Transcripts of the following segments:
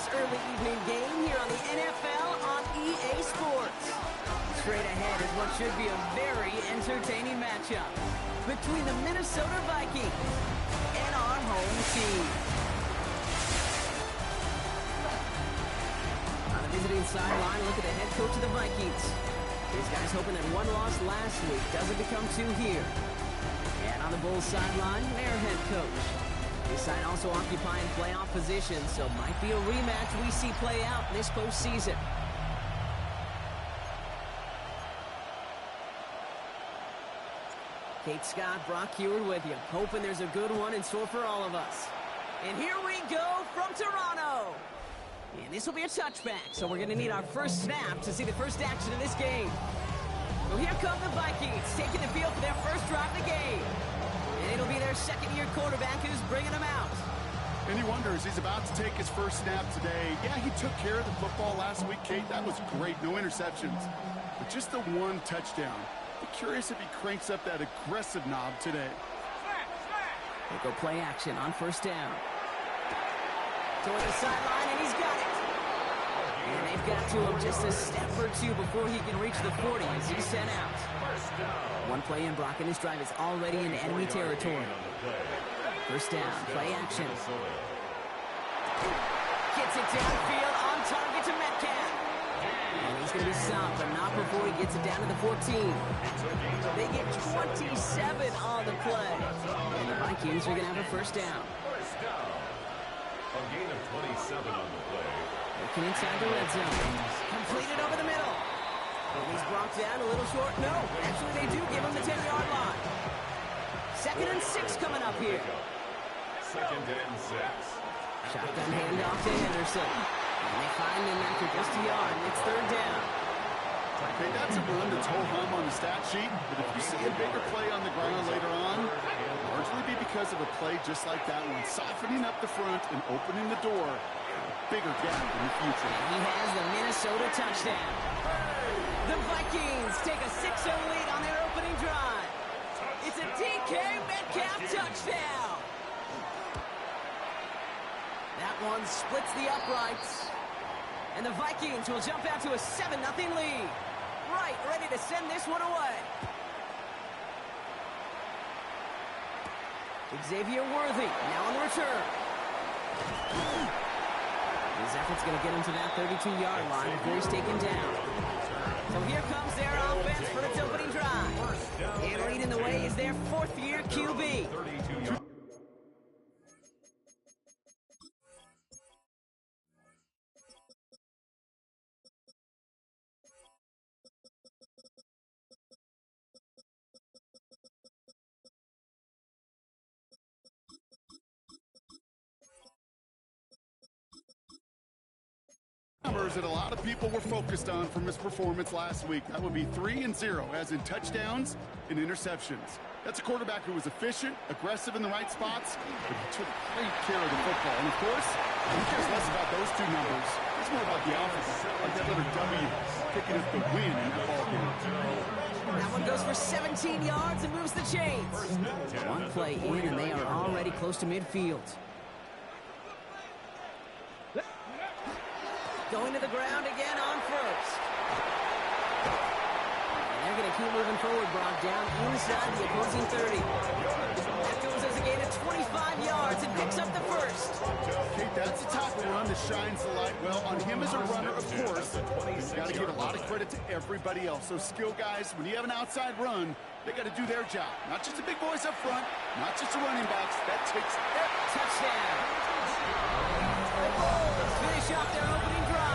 this early evening game here on the NFL on EA Sports. Straight ahead is what should be a very entertaining matchup between the Minnesota Vikings and our home team. On the visiting sideline, look at the head coach of the Vikings. These guys hoping that one loss last week doesn't become two here. And on the Bulls sideline, their head coach. This side also occupying playoff positions, so might be a rematch we see play out this postseason. Kate Scott, Brock Huard with you, hoping there's a good one in store for all of us. And here we go from Toronto. And this will be a touchback, so we're going to need our first snap to see the first action of this game. So here come the Vikings, taking the field for their first drive of the game. And it'll be their second-year quarterback who's bringing them out. And he wonders, he's about to take his first snap today. Yeah, he took care of the football last week, Kate. That was great, no interceptions. But just the one touchdown. I'm curious if he cranks up that aggressive knob today. They go play action on first down. Toward the sideline, and he's got it. And they've got to him just a step or two before he can reach the 40 as he's sent out. One play in, Brock, and this drive is already in enemy territory. First down, play action. Gets it downfield, on target to Metcalf. And he's going to be stopped, but not before he gets it down to the 14. They get 27 on the play. And the Vikings are going to have a first down. A gain of 27 on the play. Looking inside the red zone. Completed over the middle. And he's brought down a little short. No, actually they do give him the 10-yard line. 2nd and 6 coming up here. 2nd and 6. Shotgun handoff to Henderson. And they find him after just a yard. It's 3rd down. Okay, that's a run that's ho-hum on the stat sheet, but if you see a bigger play on the ground later on, it'll largely be because of a play just like that one, softening up the front and opening the door, a bigger gap in the future. And he has the Minnesota touchdown. The Vikings take a 6-0 lead on their opening drive. It's a DK Metcalf touchdown. That one splits the uprights. And the Vikings will jump out to a 7-0 lead. Right, ready to send this one away. Xavier Worthy, now on the return. His effort's going to get him to that 32-yard line before he's taken down. So here comes their offense for its opening drive. And leading the way is their 4th-year QB. 32 yards. Numbers that a lot of people were focused on from his performance last week. That would be 3-0, as in touchdowns and interceptions. That's a quarterback who was efficient, aggressive in the right spots, but he took great care of the football. And of course, who cares less about those two numbers? It's more about the offense, like that letter W, picking up the win in that ball game. That one goes for 17 yards and moves the chains. One play in, and they are already close to midfield. Going to the ground again on first. And they're going to keep moving forward, Brock, down inside the opposing 30. That goes as a gain of 25 yards and picks up the first. Okay, that's the type of run that shines the light well on him as a runner, of course. You've got to give a lot of credit to everybody else. Those skill guys, when you have an outside run, they got to do their job. Not just the big boys up front, not just the running backs. That takes touchdown. Let's finish off their opening drive.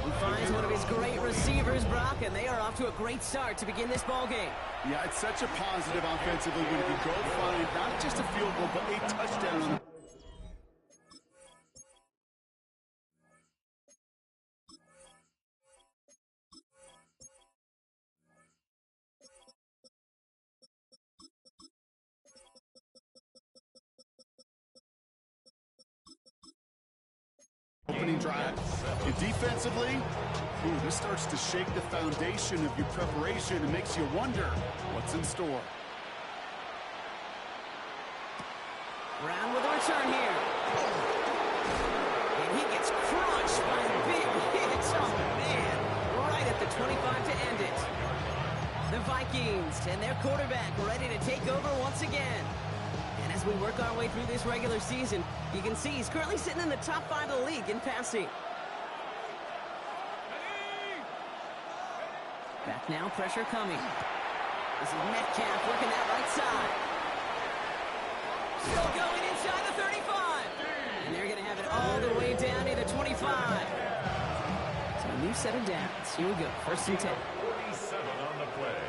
He finds one of his great receivers, Brock, and they are off to a great start to begin this ball game. Yeah, it's such a positive offensively when you go find not just a field goal, but a touchdown on the opening drive. And defensively, this starts to shake the foundation of your preparation and makes you wonder what's in store. Brown with a return here. And he gets crushed by a big hit. Oh, man. Right at the 25 to end it. The Vikings and their quarterback ready to take over once again. And as we work our way through this regular season, you can see he's currently sitting in the top 5 of the league in passing. Back now, pressure coming. This is Metcalf working that right side. Still going inside the 35. And they're going to have it all the way down to the 25. So a new set of downs. Here we go. First and 10. 47 on the play.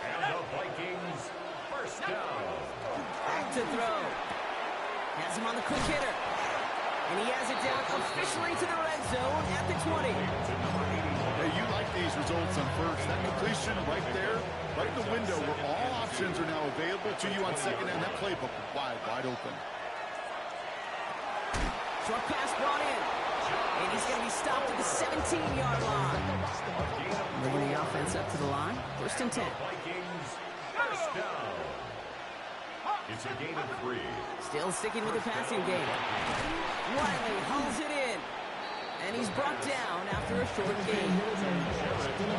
And the Vikings first down. Back to throw. Has him on the quick hitter. And he has it down officially to the red zone at the 20. Hey, you like these results on first. That completion right there, right in the window where all options are now available to you on second down. That playbook wide open. Short pass brought in. And he's going to be stopped at the 17-yard line. Moving the offense up to the line. First and 10. Vikings first down. It's a gain of 3. Still sticking with the passing game. Wiley hauls it in. And he's brought down after a short gain.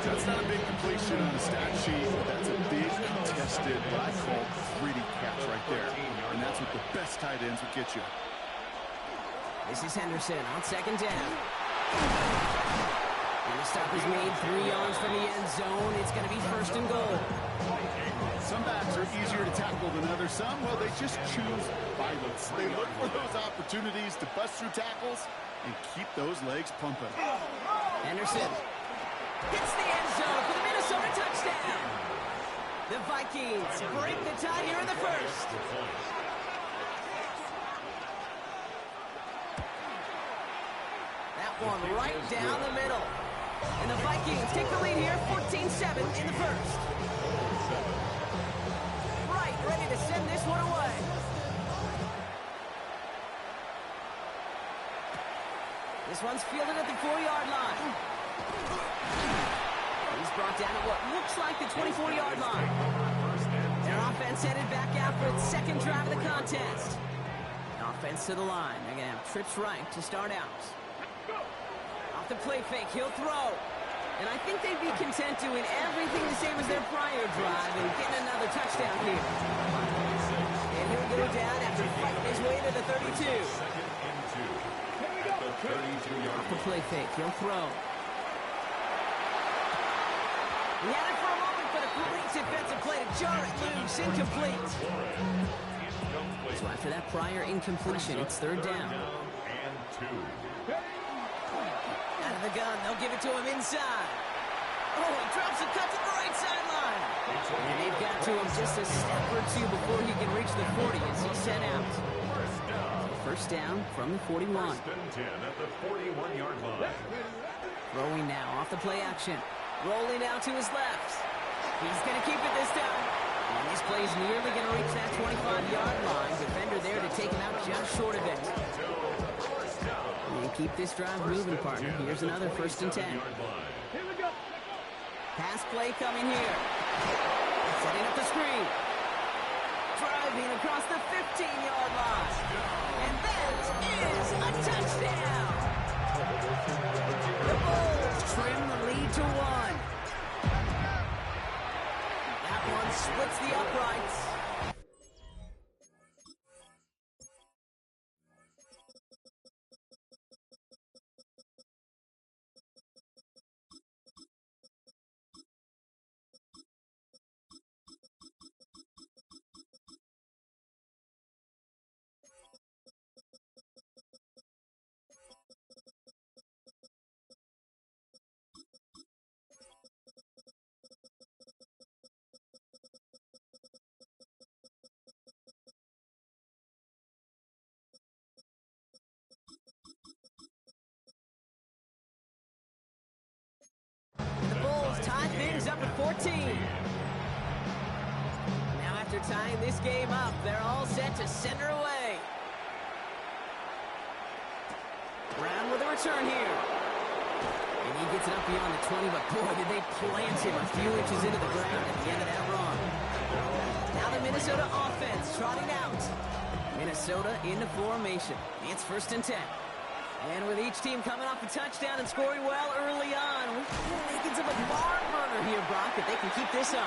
That's not a big completion on the stat sheet, but that's a big contested, what I call gritty catch right there. And that's what the best tight ends would get you. This is Henderson on second down. And the stop is made 3 yards from the end zone. It's going to be first and goal. Some backs are easier to tackle than others. Some, well, they just choose violence. They look for those opportunities to bust through tackles and keep those legs pumping. Henderson hits the end zone for the Minnesota touchdown. The Vikings break the tie here in the first. That one right down the middle. And the Vikings take the lead here, 14-7 in the first. Right, ready to send this one away. This one's fielded at the 4-yard line. He's brought down at what looks like the 24-yard line. Their offense headed back out for its second drive of the contest. Offense to the line. They're going to have trips right to start out. Off the play fake, he'll throw. And I think they'd be content doing everything the same as their prior drive and getting another touchdown here. And he'll go down after fighting his way to the 32. Off the play fake, he'll throw. He had it for a moment, but a great defensive play to jar it loose, incomplete. So after that prior incompletion, it's third down. Out of the gun, they'll give it to him inside. Oh, he drops a cut to the right sideline. And they've got to him just a step or two before he can reach the 40 as he's sent out. First down from the 41. First and 10 at the 41-yard line. Throwing now off the play action. Rolling out to his left. He's going to keep it this time. And this play is nearly going to reach that 25-yard line. Defender there to take him out just short of it. And keep this drive moving, partner. Here's another first and 10. Pass play coming here. Setting up the screen. Driving across the 15-yard line. And that is a touchdown. The Bulls trim the lead to 1. That one splits the uprights. Tie things up at 14. Now after tying this game up, they're all set to send her away. Brown with a return here. And he gets it up beyond the 20, but boy, did they plant him a few inches into the ground at the end of that run. Now the Minnesota offense trotting out. Minnesota into formation. It's 1st and 10. And with each team coming off a touchdown and scoring well early on, we're making some of a barn burner here, Brock, if they can keep this up.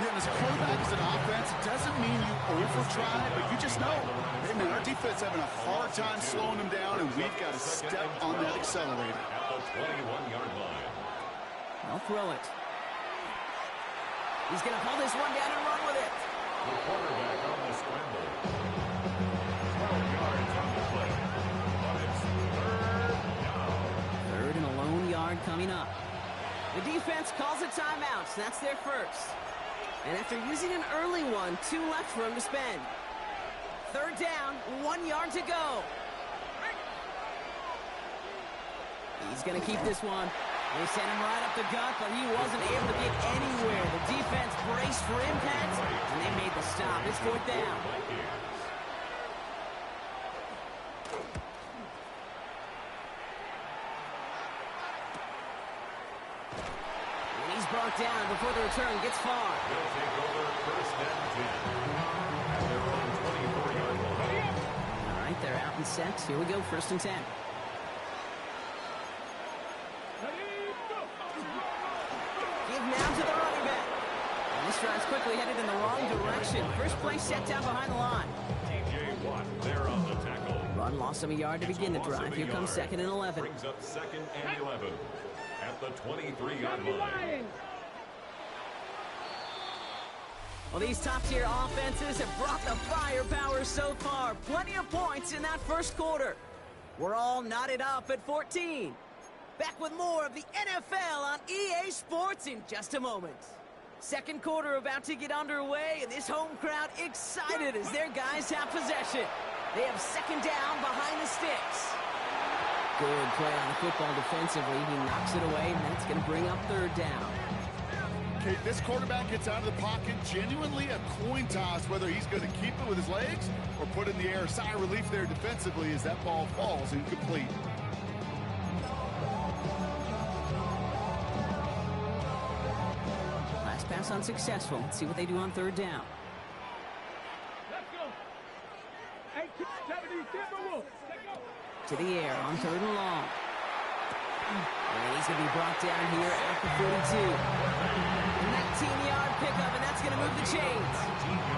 Yeah, as a quarterback, as an offense, it doesn't mean you over-try, but you just know. Hey, man, our defense having a hard time slowing them down, and we've got to step on that accelerator. At the 21-yard line. They'll throw it. He's going to pull this one down and run with it. The quarterback on the scramble. 12 yards on the play. But it's 3rd down. 3rd and a lone yard coming up. The defense calls a timeout. That's their first. And after using an early one, 2 left for him to spend. 3rd down, 1 yard to go. He's going to keep this one. They sent him right up the gut, but he wasn't able to get anywhere. The defense braced for impact, and they made the stop. It's 4th down. And he's brought down before the return gets far. They'll take over 1st and 10. At their own 24-yard line. All right, they're out and set. Here we go, 1st and 10. Now to the running back. And this drive's quickly headed in the wrong direction. First play set down behind the line. TJ Watt there on the tackle. Run lost him a yard to begin the drive. Here comes 2nd and 11. Brings up 2nd and 11 at the 23-yard line. Well, these top-tier offenses have brought the firepower so far. Plenty of points in that first quarter. We're all knotted up at 14. Back with more of the NFL on EA Sports in just a moment. Second quarter about to get underway, and this home crowd excited as their guys have possession. They have 2nd down behind the sticks. Good play on the football defensively. He knocks it away, and that's going to bring up 3rd down. Okay, this quarterback gets out of the pocket, genuinely a coin toss, whether he's going to keep it with his legs or put it in the air. Sigh of relief there defensively as that ball falls incomplete. Pass unsuccessful. Let's see what they do on 3rd down. Let's go. 1870 Timberwolves. Let's go. To the air on 3rd and long. And he's going to be brought down here at the 42. 19-yard pickup, and that's going to move the chains.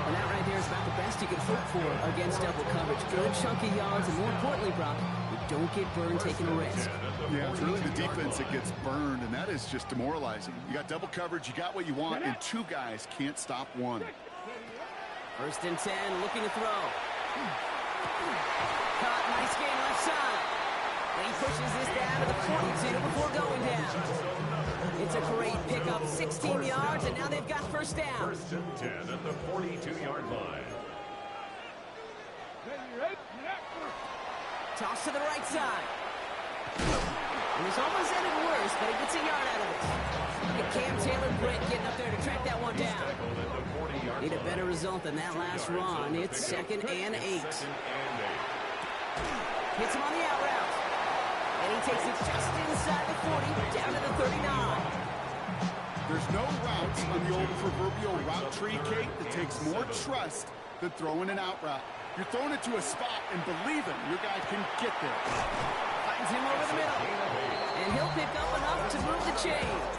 And that right there is about the best you can hope for against double coverage. Good chunky yards, and more importantly, Brock, you don't get burned taking a risk. Yeah, it's really the defense that gets burned, and that is just demoralizing. You got double coverage, you got what you want, and 2 guys can't stop one. 1st and 10, looking to throw. Caught, nice gain left side. And he pushes this down to the 42 before going down. It's a great pickup, 16 yards, and now they've got 1st down. 1st and 10 at the 42-yard line. Toss to the right side. And it's almost ended worse, but he gets a yard out of it. Look at Cam Taylor-Britt getting up there to track that one down. Need a better result than that last run. It's 2nd and 8. Hits him on the out route. And he takes it just inside the 40, down to the 39. There's no routes on the old proverbial route tree, Kate, that takes more trust than throwing an out route. You're throwing it to a spot and believing your guy can get there. Finds him over the middle. And he'll pick up enough to move the chains.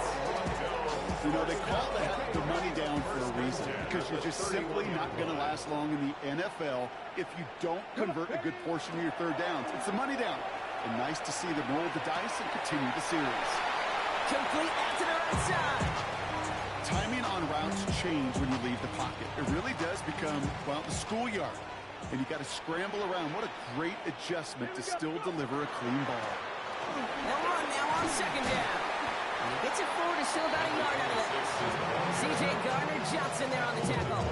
You know, they call that the money down for a reason, because you're just simply not going to last long in the NFL if you don't convert a good portion of your 3rd downs. It's the money down. And nice to see them roll the dice and continue the series. Complete out to the right side. Timing on routes change when you leave the pocket. It really does become, well, the schoolyard. And you got to scramble around. What a great adjustment to still deliver a clean ball. They'll run now on 2nd down. And he gets it forward to still about a yard out of this. C.J. Gardner-Johnson there on the tackle.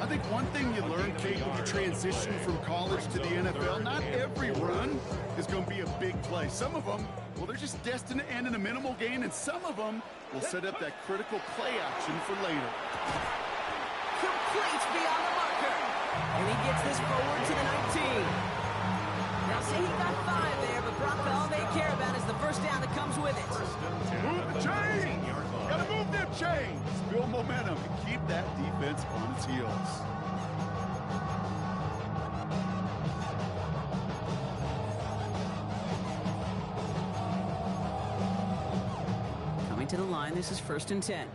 I think one thing you learn, Kate, when you transition from college to the NFL, not every run is going to be a big play. Some of them, well, they're just destined to end in a minimal gain, and some of them will set up that critical play action for later. Complete beyond the marker. And he gets this forward to the 19. Now, say he got 5 there, but Brock, all they care about is the 1st down that comes with it. Move the chains! Gotta move them chains! Build momentum and keep that defense on its heels. Going to the line. This is 1st and 10.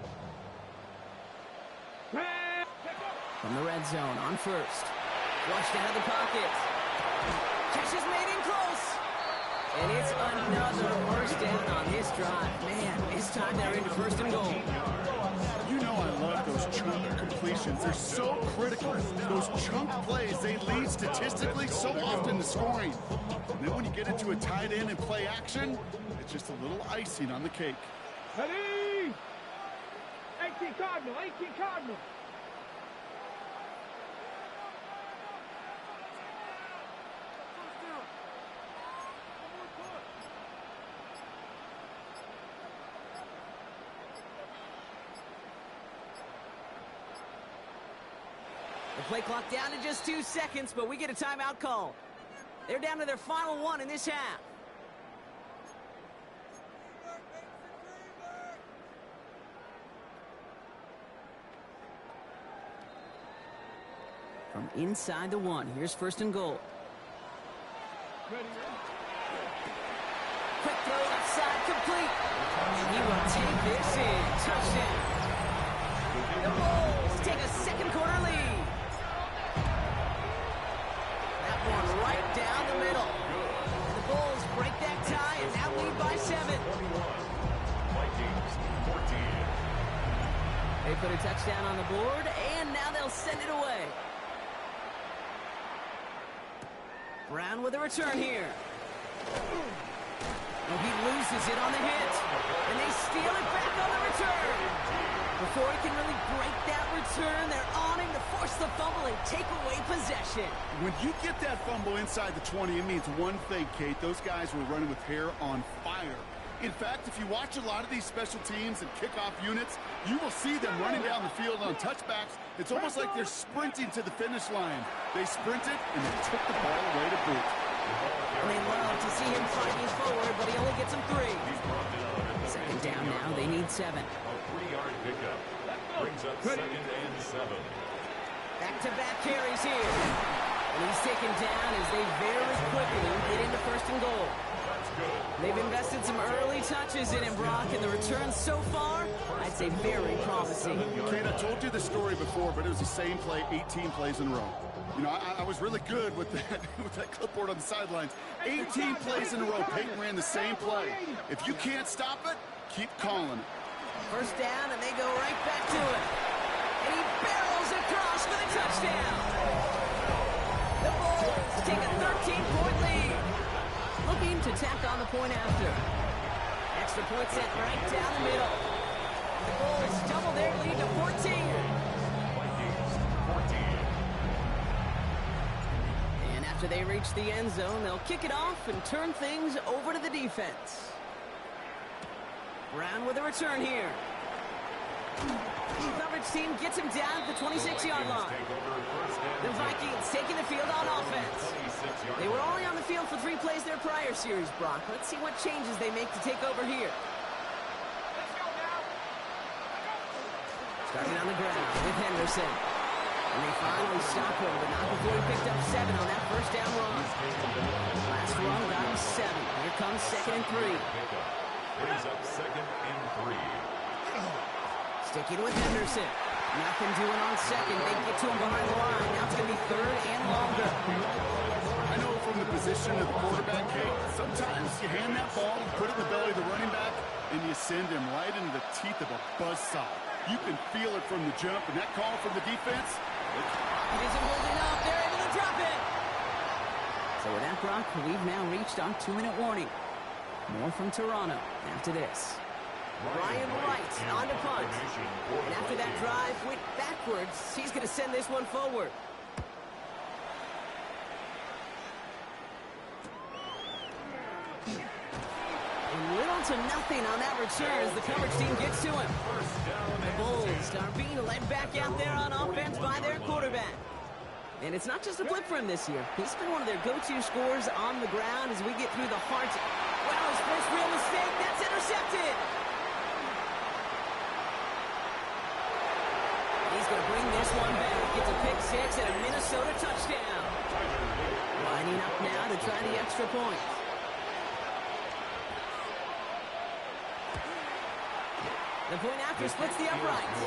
From the red zone on first. Flushed out of the pocket. Catch is made in close. And it's another first down on this drive. Man, this time they're into 1st and goal. You know I love those chunk completions. They're so critical. Those chunk plays, they lead statistically so often to scoring. And then when you get into a tight end and play action, it's just a little icing on the cake. Ready? 18 Cardinal, 18 Cardinal. The play clock down to just 2 seconds, but we get a timeout call. They're down to their final one in this half. From inside the one, here's 1st and goal. Ready? Quick throw left side, complete. And he will take this in. Touchdown. The Bulls take a second quarter lead. That one right down the middle. And the Bulls break that tie and now lead by 7. Vikings 14. They put a touchdown on the board, and now they'll send it away. Brown with a return here. Oh, he loses it on the hit. And they steal it back on the return. Before he can really break that return, they're on him to force the fumble and take away possession. When you get that fumble inside the 20, it means one thing, Kate. Those guys were running with hair on fire. In fact, if you watch a lot of these special teams and kickoff units, you will see them running down the field on touchbacks. It's almost like they're sprinting to the finish line. They sprinted, and they took the ball away to boot. They love to see him fighting forward, but he only gets them 3. He's brought it on at the Second down now. They need 7. A 3-yard pickup. Brings up 2nd and 7. Back-to-back carries here. And he's taken down as they very quickly get into 1st and goal. That's good. They've invested some early touches in him, Brock, and the returns so far, I'd say very promising. Kate, I told you the story before, but it was the same play 18 plays in a row. You know, I was really good with that, with that clipboard on the sidelines. 18 plays in a row. Peyton ran the same play. If you can't stop it, keep calling it. First down, and they go right back to it. And he barrels across for the touchdown. The Bulls take a 13-point lead. Looking to tack on the point after. Extra point set right down the middle. The Bulls double their lead to 14. Vikings 14. And after they reach the end zone, they'll kick it off and turn things over to the defense. Brown with a return here. The coverage team gets him down at the 26-yard line. The Vikings taking the field on offense. They were only on the field for 3 plays their prior series, Brock. Let's see what changes they make to take over here. Starting on the ground with Henderson. And they finally stop him, but not before he picked up 7 on that first down run. Last run got him 7. Here comes 2nd and 3. Brings up 2nd and 3. Sticking with Henderson. Nothing doing on 2nd. They get to him behind the line. Now it's going to be 3rd and longer. I know from the position of the quarterback, Kate, sometimes you hand that ball, put it in the belly of the running back, and you send him right into the teeth of a buzzsaw. You can feel it from the jump, and that call from the defense. It isn't holding up. They're able to drop it. So with that, Brock, we've now reached our 2-minute warning. More from Toronto after this. Ryan Wright on to punt. And after that drive went backwards, he's going to send this one forward. And little to nothing on that return as the coverage team gets to him. The Bulls are being led back out there on offense by their quarterback. And it's not just a blip for him this year. He's been one of their go-to scorers on the ground as we get through the heart. Wow, his first real mistake. That's intercepted. He's going to bring this one back. Gets a pick 6 and a Minnesota touchdown. Lining up now to try the extra point. The point after splits the uprights.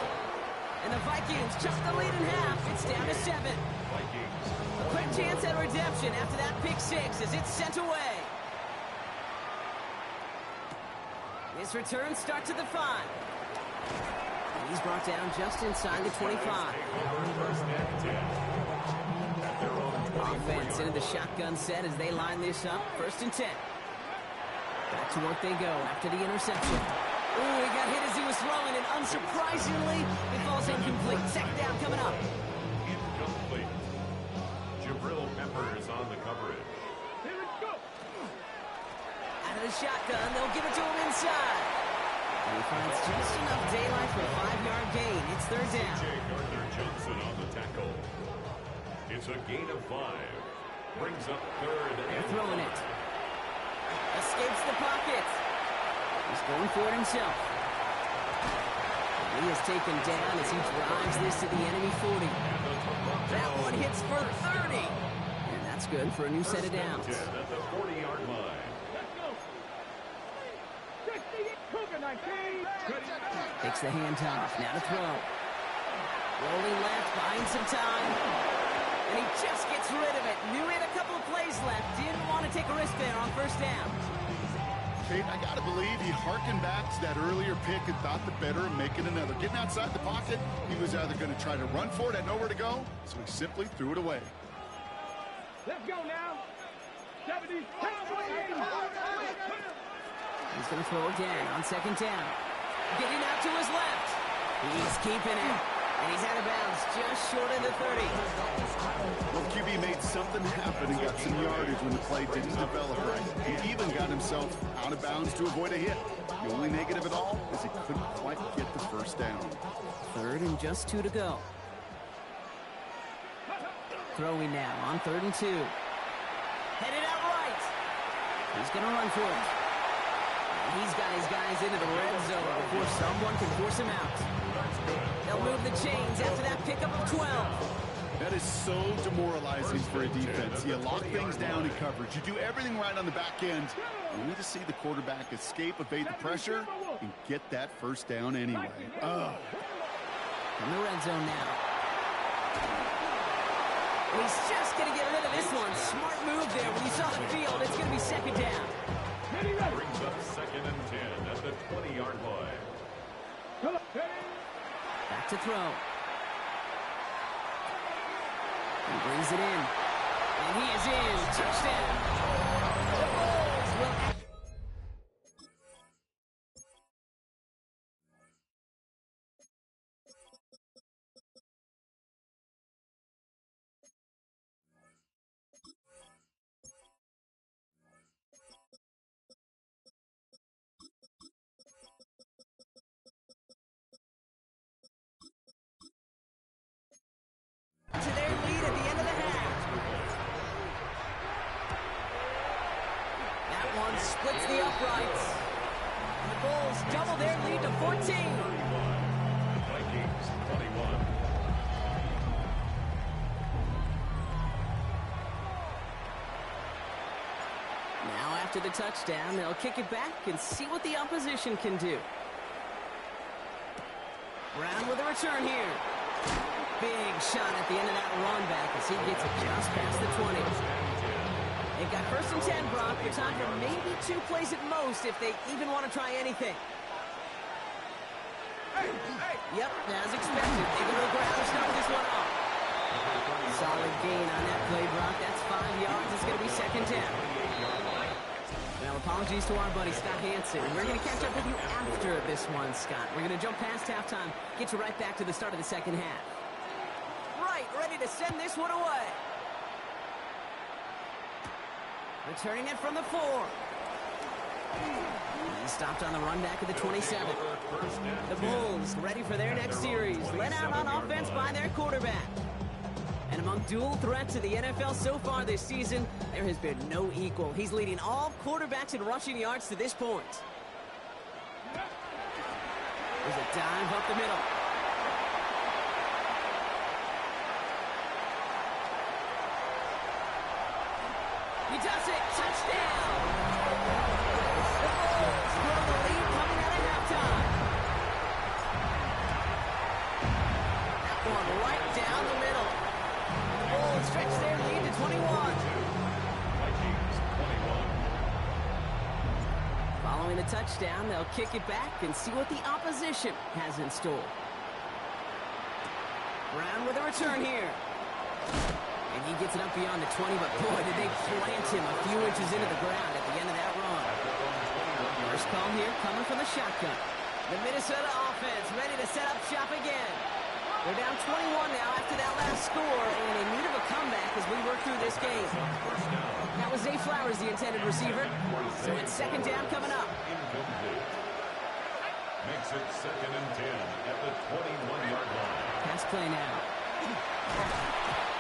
And the Vikings chop the lead in half. It's down to 7. Vikings. A quick chance at redemption after that pick 6 as it's sent away. This return starts at the 5. And he's brought down just inside the 25. First and 10. At their own 24 Offense into the shotgun set as they line this up. First and 10. Back to work they go after the interception. Ooh, he got hit as he was throwing, and unsurprisingly, it falls incomplete. Second down coming up. Incomplete. Jabril Peppers on the coverage. Here it go. Out of the shotgun, they'll give it to him inside. And he finds just enough daylight for a 5-yard gain. It's third down. J. Gardner-Johnson on the tackle. It's a gain of 5. Brings up third They're and throwing 1. it. Escapes the pocket. He's going for it himself. He is taken down as he drives this to the enemy 40. That one hits for 30. And that's good for a new set of downs. 10 at the 40-yard line. Let's go. 68. Cougar 19. Ready. Takes the handoff. Now to throw. Rolling left, buying some time. And he just gets rid of it. Knew he had a couple of plays left. Didn't want to take a risk there on first down. Kate, I got to believe he harkened back to that earlier pick and thought the better of making another. Getting outside the pocket, he was either going to try to run for it, had nowhere to go, so he simply threw it away. Let's go now. 70. He's going to throw again on second down. Getting out to his left. He's keeping it. And he's out of bounds just short of the 30. Well, QB made something happen and got some yardage when the play didn't develop right. He even got himself out of bounds to avoid a hit. The only negative at all is he couldn't quite get the first down. Third and just 2 to go. Throwing now on 3rd and 2. Headed out right. He's going to run for it. And he's got his guys into the red zone before someone can force him out. They'll move the chains after that pickup of 12. That is so demoralizing for a defense. You lock things down in coverage. You do everything right on the back end, only to see the quarterback escape, evade the pressure, and get that first down anyway. Ugh. From the red zone now. And he's just going to get rid of this one. Smart move there. When you saw the field, it's going to be second down. Brings up second and 10 at the 20-yard line. Back to throw. He brings it in. And he is in. Touchdown. The Bulls will... to their lead at the end of the half. That one splits the uprights. And the Bulls double their lead to 14. Vikings 21. Now after the touchdown, they'll kick it back and see what the opposition can do. Brown with a return here. Big shot at the end of that run back as he gets it just past the 20. They've got first and 10, Brock. For time for maybe 2 plays at most if they even want to try anything. Yep, as expected. They go to the ground to start this one off. Solid gain on that play, Brock. That's 5 yards. It's going to be second down. Well, apologies to our buddy Scott Hansen. We're going to catch up with you after this one, Scott. We're going to jump past halftime, get you right back to the start of the second half. Right, ready to send this one away. Returning it from the 4. He stopped on the run back at the 27. The Bulls ready for their next series. Let out on offense by their quarterback. And among dual threats in the NFL so far this season, there has been no equal. He's leading all quarterbacks in rushing yards to this point. There's a dive up the middle. He does it. Touchdown. The Bulls grow the lead coming out of halftime. Going right down the middle. The Bulls stretch their lead to 21. Vikings 21. Following the touchdown, they'll kick it back and see what the opposition has in store. Brown with a return here. And he gets it up beyond the 20, but boy, did they plant him a few inches into the ground at the end of that run. First call here coming from the shotgun. The Minnesota offense ready to set up shop again. They're down 21 now after that last score, and in need of a comeback as we work through this game. That was Zay Flowers, the intended receiver. So it's second down coming up. Incomplete. Makes it 2nd and 10 at the 21-yard line. Pass play now.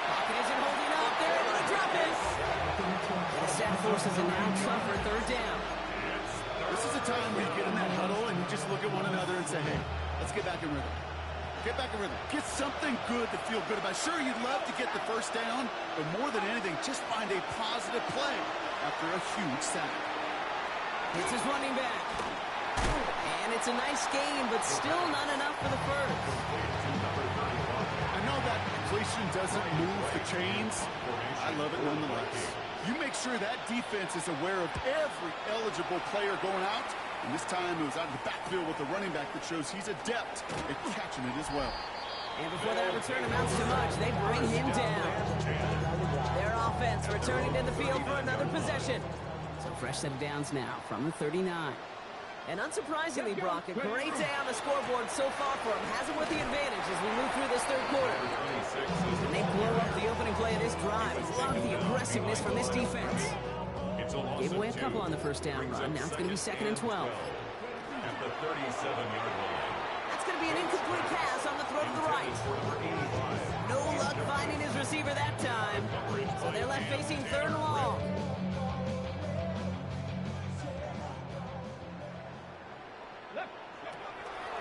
Pocket isn't holding up. They're able to drop it. And the sack forces a now tougher third down. This is a time where you get in that huddle and you just look at one another and say, hey, let's get back in rhythm. Get back in rhythm. Get something good to feel good about. Sure, you'd love to get the first down, but more than anything, just find a positive play after a huge sack. It's his running back. And it's a nice game, but still not enough for the first. I know that completion doesn't move the chains. I love it nonetheless. You make sure that defense is aware of every eligible player going out. And this time it was out of the backfield with a running back that shows he's adept at catching it as well. And before that return amounts to much, they bring him down. Their offense returning to the field for another possession. So fresh set of downs now from the 39. And unsurprisingly, Brock, a great day on the scoreboard so far for him. Has him with the advantage as we move through this third quarter. And they blow up the opening play of this drive. Love the aggressiveness from this defense. Gave away a couple on the first down run. Now it's going to be 2nd and 12. At the 37-yard line. That's going to be an incomplete pass on the throw to the right. No luck finding his receiver that time. So they're left facing 3rd and long.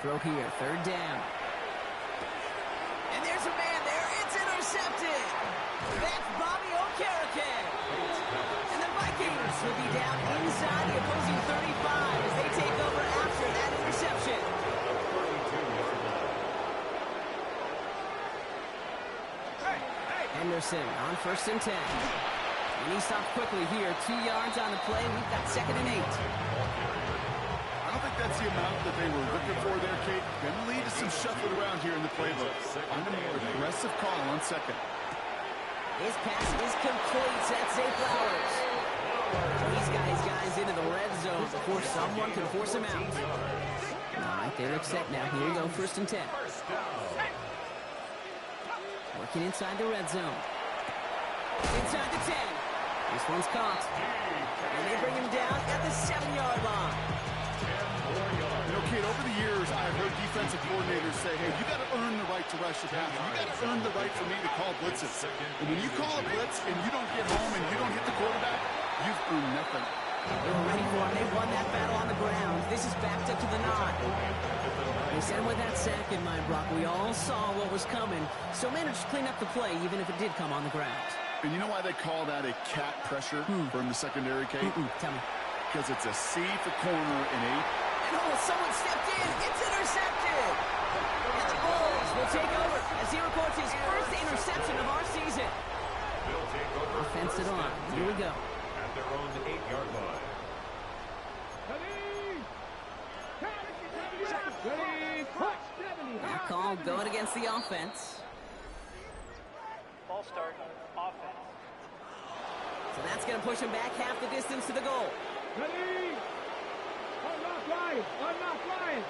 Throw here, 3rd down. And there's a man there. It's intercepted. That's Bobby Okereke. And the Vikings will be down inside the opposing 35 as they take over after that interception. Henderson on 1st and 10. And he stopped quickly here. 2 yards on the play. We've got 2nd and 8. I don't think that's the amount that they were looking for there, Kate. Going to lead to some shuffling around here in the playbook. Find a more aggressive call on 2nd. His pass is complete. That's Zay Flowers. He's got his guys into the red zone before someone can force him out. All right, they look set now. Here we go, 1st and 10. Working inside the red zone. Inside the 10. This one's caught. And they bring him down at the 7-yard line. You know, Kate, over the years, I've heard defensive coordinators say, hey, you got to earn the right to rush the passer. You got to earn the right for me to call blitzes. And when you call a blitz and you don't get home and you don't hit the quarterback, you've earned nothing. They were ready for him. They won that battle on the ground. This is backed up to the 9. They sent him with that sack in mind, Brock. We all saw what was coming, so managed to clean up the play, even if it did come on the ground. And you know why they call that a cat pressure from the secondary, Kate? Tell me. Because it's a C for corner and a... And oh, someone stepped in. It's intercepted. And the Bulls will take over as he records his first interception of our season. They'll take over. Offensive line. Here we go. At their own 8-yard line. That call going against the offense. Ball start, offense. So that's going to push him back half the distance to the goal. Ready? Unlock line! Unlock line!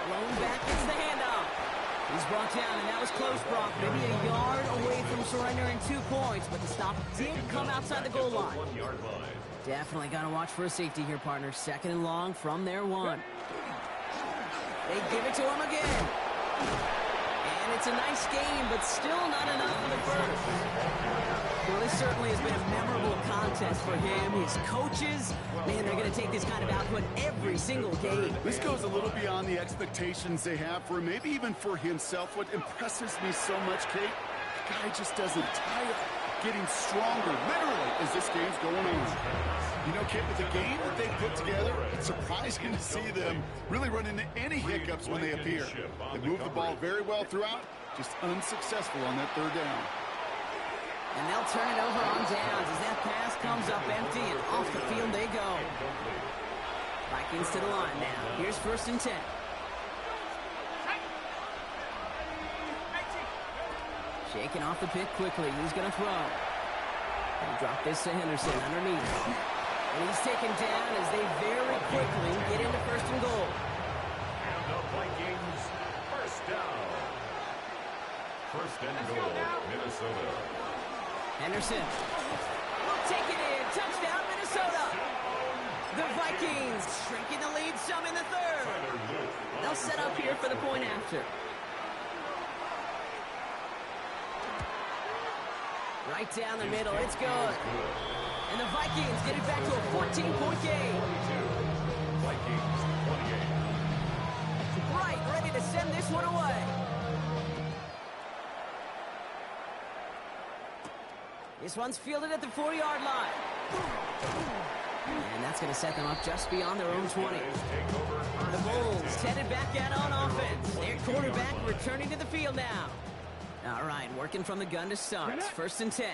Blown back is the handoff. He's brought down, and that was close, Brock. Maybe a yard away from surrendering 2 points, but the stop did come outside the goal line. 1-yard line. Definitely got to watch for a safety here, partner. 2nd and long from their 1. They give it to him again. And it's a nice game, but still not enough for the first. Well, this certainly has been a memorable contest for him. His coaches, man, they're going to take this kind of output every single game. This goes a little beyond the expectations they have for him, maybe even for himself. What impresses me so much, Kate, the guy just doesn't tire. getting stronger, literally, as this game's going on. You know, Kit, with the game that they've put together, it's surprising to see them really run into any hiccups when they appear. They move the ball very well throughout, just unsuccessful on that third down. And they'll turn it over on downs as that pass comes up empty, and off the field they go. Vikings to the line now. Here's 1st and 10. Shaking off the pick quickly. Who's going to throw? They drop this to Henderson underneath. And he's taken down as they very quickly get into 1st and goal. And the Vikings, 1st down. 1st and goal, Minnesota. Henderson will take it in. Touchdown, Minnesota. The Vikings shrinking the lead some in the 3rd. They'll set up here for the point after. Right down the middle, it's good. And the Vikings get it back to a 14-point game. Vikings, 28. Right, ready to send this one away. This one's fielded at the 40-yard line. And that's going to set them up just beyond their own 20. The Bulls headed back out on offense. Their quarterback returning to the field now. All right, working from the gun to start. 1st and 10.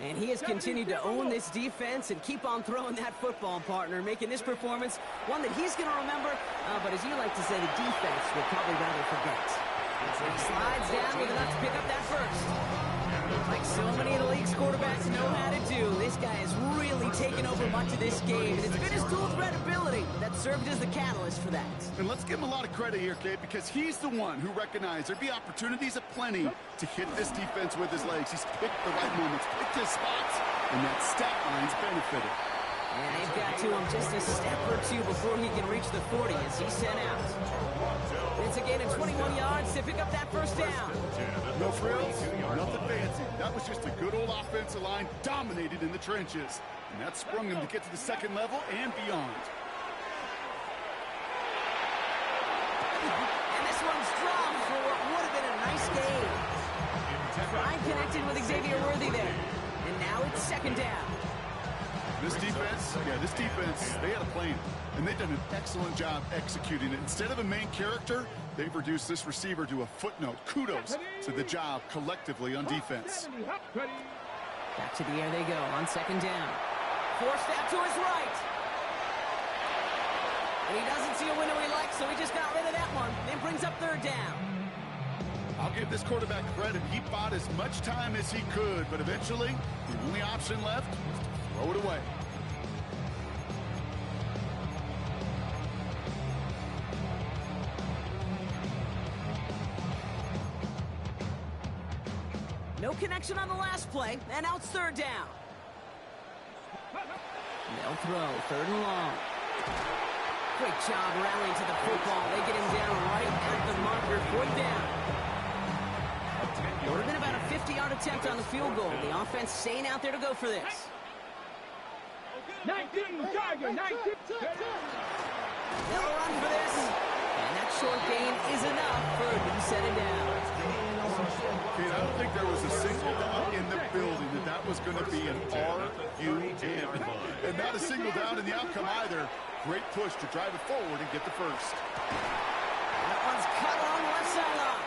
And he has continued to own this defense and keep on throwing that football, partner, making this performance one that he's going to remember. But as you like to say, the defense would probably rather forget. And he slides down with enough to pick up that first. Like so many of the league's quarterbacks know how to do, this guy has really taken over much of this game. And it's been his dual threat ability that served as the catalyst for that. And let's give him a lot of credit here, Kate, because he's the one who recognized there'd be opportunities aplenty to hit this defense with his legs. He's picked the right moments, picked his spots, and that stat line's benefited. And they've got to him just a step or two before he can reach the 40 as he's sent out. It's a gain of 21 yards to pick up that 1st down. No frills, nothing fancy. That was just a good old offensive line dominated in the trenches. And that sprung him to get to the 2nd level and beyond. And this one's dropped for what would have been a nice game. Pride connected with Xavier Worthy there. And now it's 2nd down. This defense, they had a plan, and they've done an excellent job executing it. Instead of a main character, they've reduced this receiver to a footnote. Kudos to the job collectively on defense. Back to the air they go on 2nd down. 4-step to his right. And he doesn't see a window he likes, so he just got rid of that one. Then brings up 3rd down. I'll give this quarterback credit. He bought as much time as he could, but eventually, the only option left was to throw it away. No connection on the last play, and now it's 3rd down. They'll throw 3rd and long. Great job rallying to the football. They get him down right at the marker. 4th down. It would have been about a 50-yard attempt on the field goal. The offense staying out there to go for this. 19, Tiger, 19. They'll run for this. And that short gain is enough for a new set it down. I don't think there was a single doubt in the building that was going to be an RUN. And not a single doubt in the outcome either. Great push to drive it forward and get the first. That one's cut on the left sideline.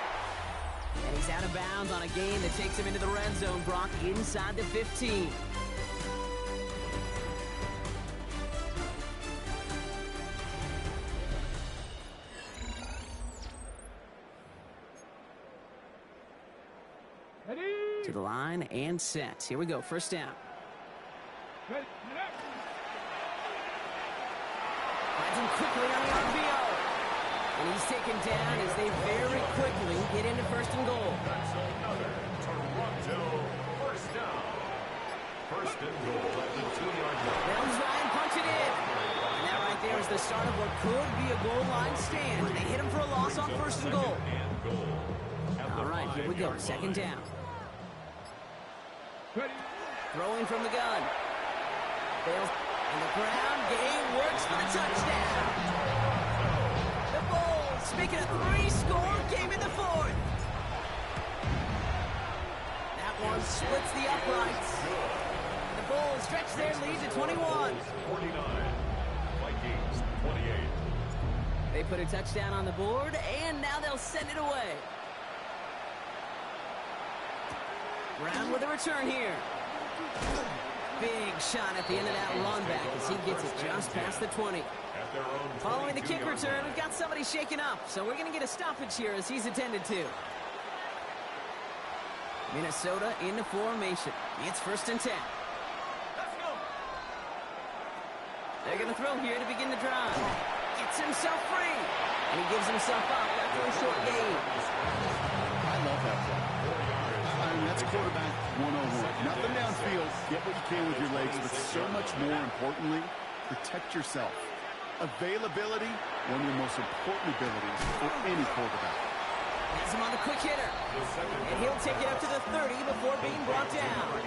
And he's out of bounds on a gain that takes him into the red zone, Brock, inside the 15. To the line and set. Here we go, 1st down. Ready. Finds him quickly on the RPO. And he's taken down as they very quickly get into 1st and goal. That's another Toronto 1st down. 1st and goal at the 2-yard line. They'll try and punch it in. And that right there is the start of what could be a goal line stand. They hit him for a loss on 1st and goal. All right, here we go, 2nd down. Ready. Throwing from the gun. Fails. And the ground game works for the touchdown. The Bulls making a 3-score game in the 4th. That one splits the uprights. The Bulls stretch their lead to 21. 49. Vikings 28. They put a touchdown on the board, and now they'll send it away. Brown with a return here. Big shot at the end of that run back as he gets it just past the 20. Following the kick return, we've got somebody shaken up, so we're going to get a stoppage here as he's attended to. Minnesota into formation. It's 1st and 10. Let's go. They're going to throw here to begin the drive. Gets himself free, and he gives himself up after a short gain. I love that play. I mean, that's quarterback 101. Nothing downfield. Get what you can with your legs, but so much more importantly, protect yourself. Availability, one of the most important abilities for any quarterback. Has him on the quick hitter. And he'll take it up to the 30 before being brought down. A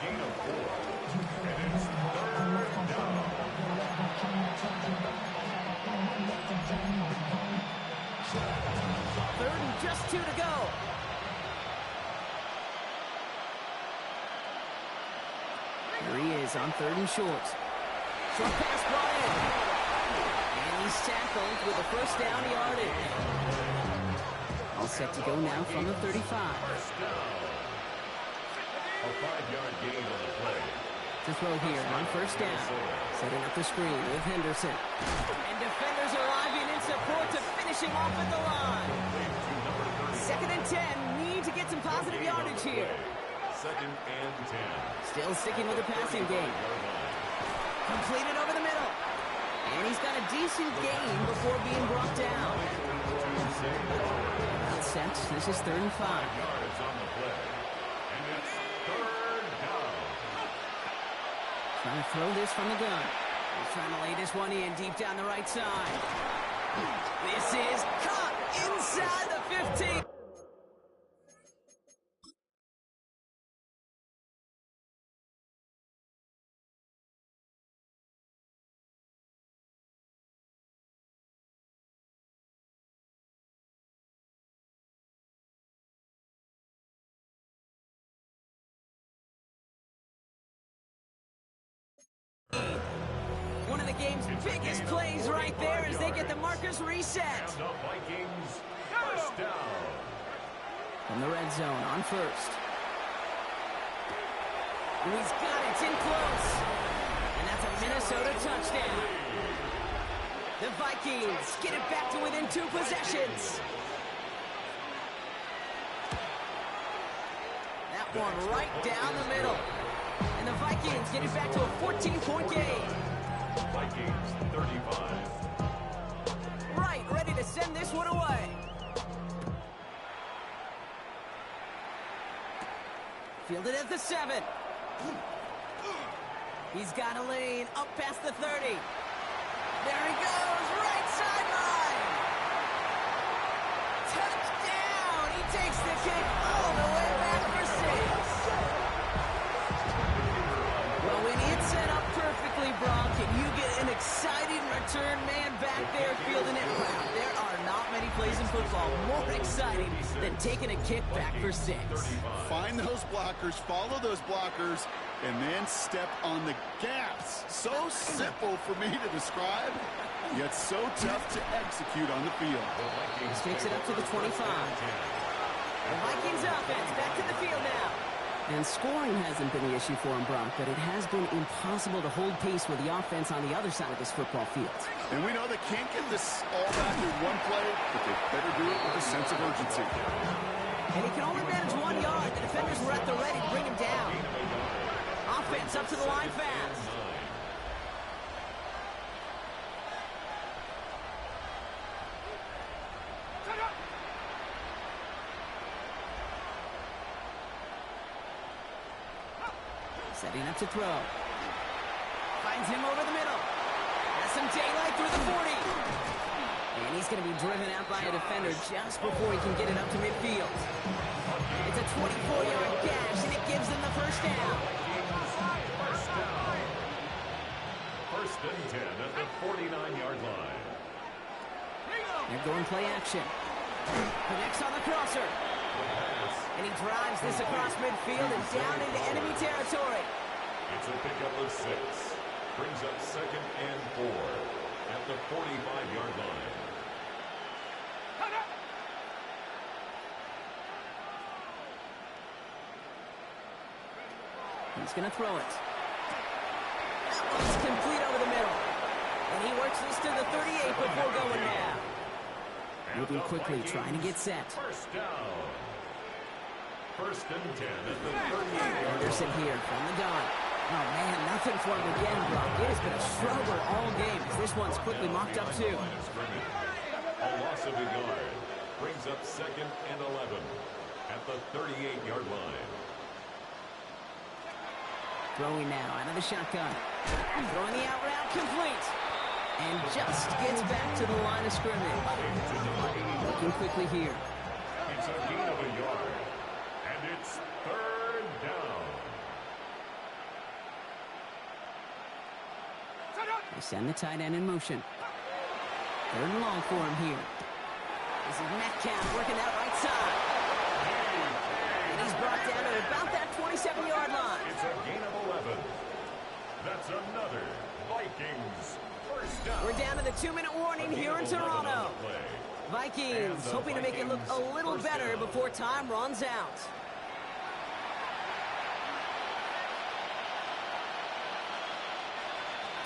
gain of 4. And it's 3rd down. Third and just 2 to go. Here he is on 3rd and short. Short pass brought in. And he's tackled with a 1st down yardage. All set to go now from the 35. First down. A 5-yard gain on the play. To throw here on 1st down. Setting up the screen with Henderson. And defenders arriving in support to finish him off at the line. 2nd and 10. Need to get some positive yardage here. 2nd and 10. Still sticking with the passing game. Completed over the middle. And he's got a decent gain before being brought down. Well set. This is 3rd and 5. Yards on the play. And it's 3rd down. Trying to throw this from the gun. He's trying to lay this one in deep down the right side. This is caught inside the 15. One of the game's biggest plays right there as they get the markers reset. And the Vikings, 1st down. From the red zone on 1st. And he's got it. It's in close. And that's a Minnesota touchdown. The Vikings get it back to within 2 possessions. That one right down the middle. And the Vikings get it back to a 14-point game. Vikings 35. Right, ready to send this one away. Fielded at the 7. He's got a lane up past the 30. There he goes, right sideline. Touchdown! He takes the kick all the way back for 6. Well, when it's set up perfectly, Brock, and you get an exciting return man back there fielding it, wow, there are not many plays in football more exciting than taking a kick back for 6. Find those blockers, follow those blockers, and then step on the gas. So simple for me to describe, yet so tough to execute on the field. This takes it up to the 25. The Vikings offense back to the field now. And scoring hasn't been the issue for him, Brock, but it has been impossible to hold pace with the offense on the other side of this football field. And we know they can't get this all back in one play, but they better do it with a sense of urgency. And he can only manage 1 yard. The defenders were at the ready to bring him down. Offense up to the line fast. Setting up to throw. Finds him over the middle. Has some daylight through the 40. And he's going to be driven out by a defender just before he can get it up to midfield. It's a 24-yard gash, and it gives them the 1st down. First and 10 at the 49-yard line. They're going play action. Connects on the crosser. And he drives this across midfield and down into enemy territory. It's a pickup of 6. Brings up 2nd and 4 at the 45-yard line. He's going to throw it. That one's complete over the middle. And he works this to the 38 before going now. Moving quickly, trying to get set. First down. 1st and 10 at the 38. Anderson here from the gun. Oh, man, nothing for him again, Brock. It has been a struggle all game as this one's quickly mocked up, too. A loss of a yard. Brings up 2nd and 11 at the 38-yard line. Throwing now out of the shotgun. Throwing the out route complete. And just gets back to the line of scrimmage. Looking quickly here. It's a gain of a yard. And it's 3rd down. They send the tight end in motion. 3rd and long for him here. This is Metcalf working that right side. And he's brought down at about that 27-yard line. It's a gain of 11. That's another Vikings first down. We're down to the 2-minute warning here in Toronto. Vikings hoping to make it look a little better before time runs out.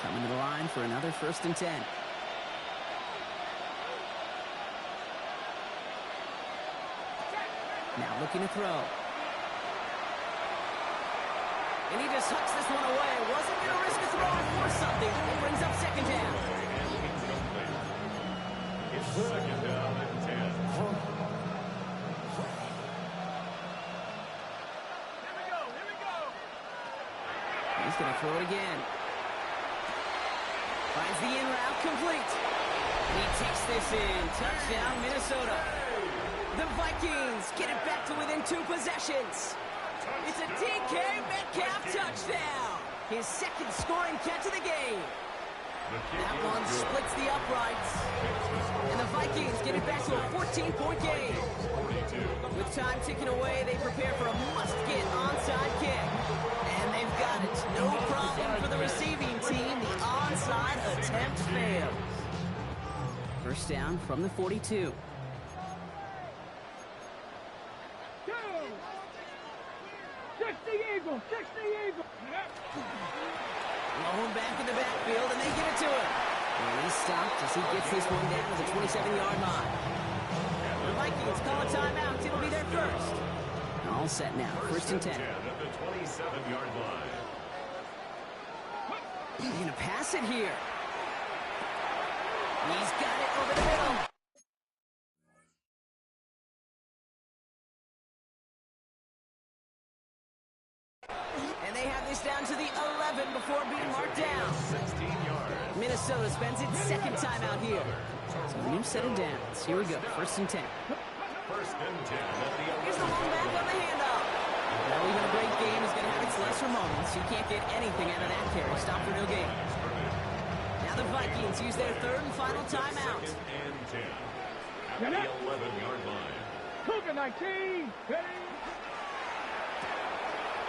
Coming to the line for another 1st and 10. Now looking to throw. And he just hucks this one away. Wasn't going to risk a throw and force something. It brings up 2nd down. It's 2nd down and 10. He's going to throw it again. Finds the in route complete. He takes this in. Touchdown, Minnesota. The Vikings get it back to within 2 possessions. It's a DK Metcalf touchdown. His 2nd scoring catch of the game. That one splits the uprights. And the Vikings get it back to a 14-point game. With time ticking away, they prepare for a must-get onside kick. And they've got it. No problem for the receiving team. The onside attempt fails. First down from the 42. Low back in the backfield, and they give it to him. And he's stopped as he gets this one down to the 27-yard line. The Vikings call a timeout. It'll be their first. All set now. 1st and 10. At the 27-yard line. He's going to pass it here. He's got it over the middle. And they have this down to the 11 before being marked down. 16 yards. Minnesota spends its 2nd timeout here. So a new set of downs. Here we go. 1st and 10. 1st and 10 at the 11. Here's the long back on the handoff. Well, even a great game is going to have its lesser moments. You can't get anything out of that carry. Stop for no gain. Now the Vikings use their 3rd and final timeout. 2nd and 10 at the 11-yard line. Cougar 19. Ready?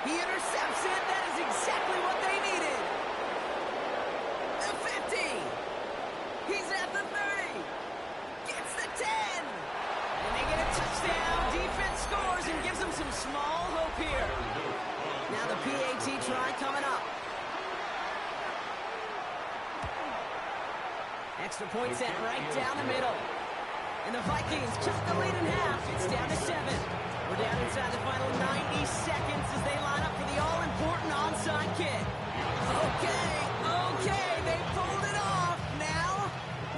He intercepts it. That is exactly what they needed. The 50. He's at the 30. Gets the 10. And they get a touchdown. Defense scores and gives them some small hope here. Now the PAT try coming up. Extra point set right down the middle. And the Vikings cut the lead in half. It's down to 7. We're down inside the final 90 seconds as they line up for the all-important onside kick. Okay, they pulled it off.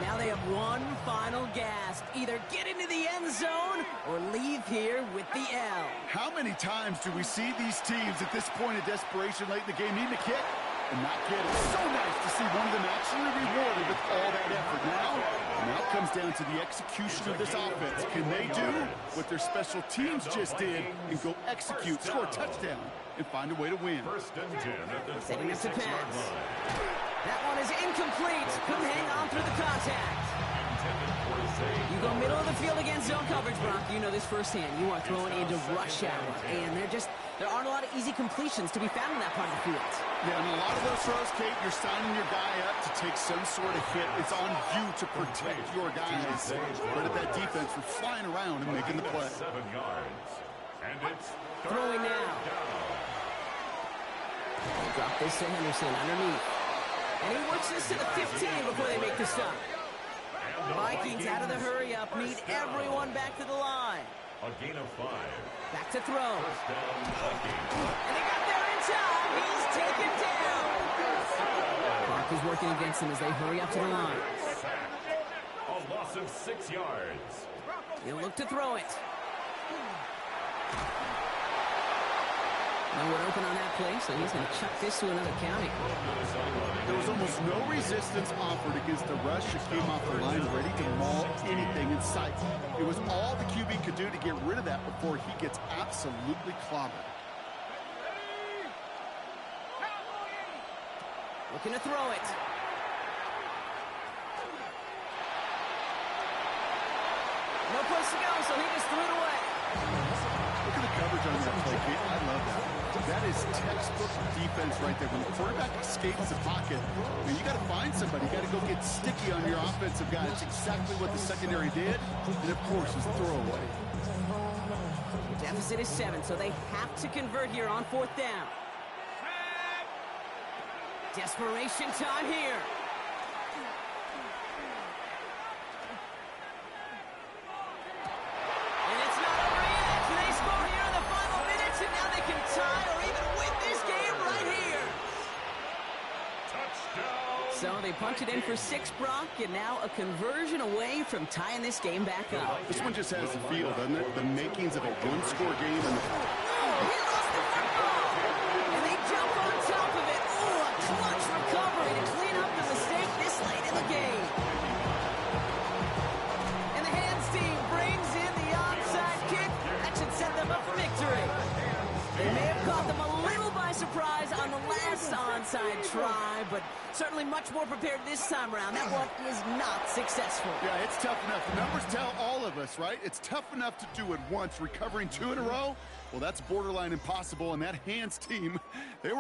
Now they have one final gasp. Either get into the end zone or leave here with the L. How many times do we see these teams at this point of desperation late in the game needing a kick and not get it? So nice to see one of them actually rewarded with all that effort. Now it comes down to the execution of this offense. Can they do what their special teams just did and go execute, score a touchdown, and find a way to win? 1st and 10 at the Setting up to 26-yard pass. line. That one is incomplete. Couldn't hang on through the contact. Intended for a save. You You go middle of the field against zone coverage, Brock. You know this firsthand. You are throwing into rush hour, and there aren't a lot of easy completions to be found in that part of the field. Yeah, and a lot of those throws, Kate, you're signing your guy up to take some sort of hit. It's on you to protect your guys. Credit that defense for flying around and making the play. 7 yards. And it's Throwing now. Drop this to Henderson underneath. And he works this to the 15 before they make the stop. The Vikings out of the hurry-up meet everyone back to the line. A gain of 5. Back to throw. First down, Vikings. And they got there in time. He's taken down. Clock is working against them as they hurry up to the line. A loss of 6 yards. He'll look to throw it. No one open on that play, so he's going to chuck this to another county. There was almost no resistance offered against the rush that came off the line ready to maul anything in sight. It was all the QB could do to get rid of that before he gets absolutely clobbered. Looking to throw it. No place to go, so he just threw it away. Look at the coverage on that play, Kate. I love that. That is textbook defense right there. When the quarterback escapes the pocket, you got to find somebody. You got to go get sticky on your offensive guy. It's exactly what the secondary did. And, of course, his throwaway. The deficit is 7, so they have to convert here on 4th down. Desperation time here. And it's not over yet. They score here in the final minutes, and now they can tie or even win this game right here. Touchdown. So they punch it in for 6, Brock, and now a conversion away from tying this game back up. This one just has the feel, doesn't it? The makings of a one-score game. And He lost the football! And they jump on top of it. Oh, a clutch recovery to clean up the mistake this late in the game. And the hands team brings in the onside kick. That should set them up for victory. They may have caught them a little by surprise on the last onside try, but certainly much more prepared this time around. That one is not successful. yeah, it's tough enough. The numbers tell all of us, right? It's tough enough to do it once. Recovering 2 in a row, well, that's borderline impossible. And that hands team, they were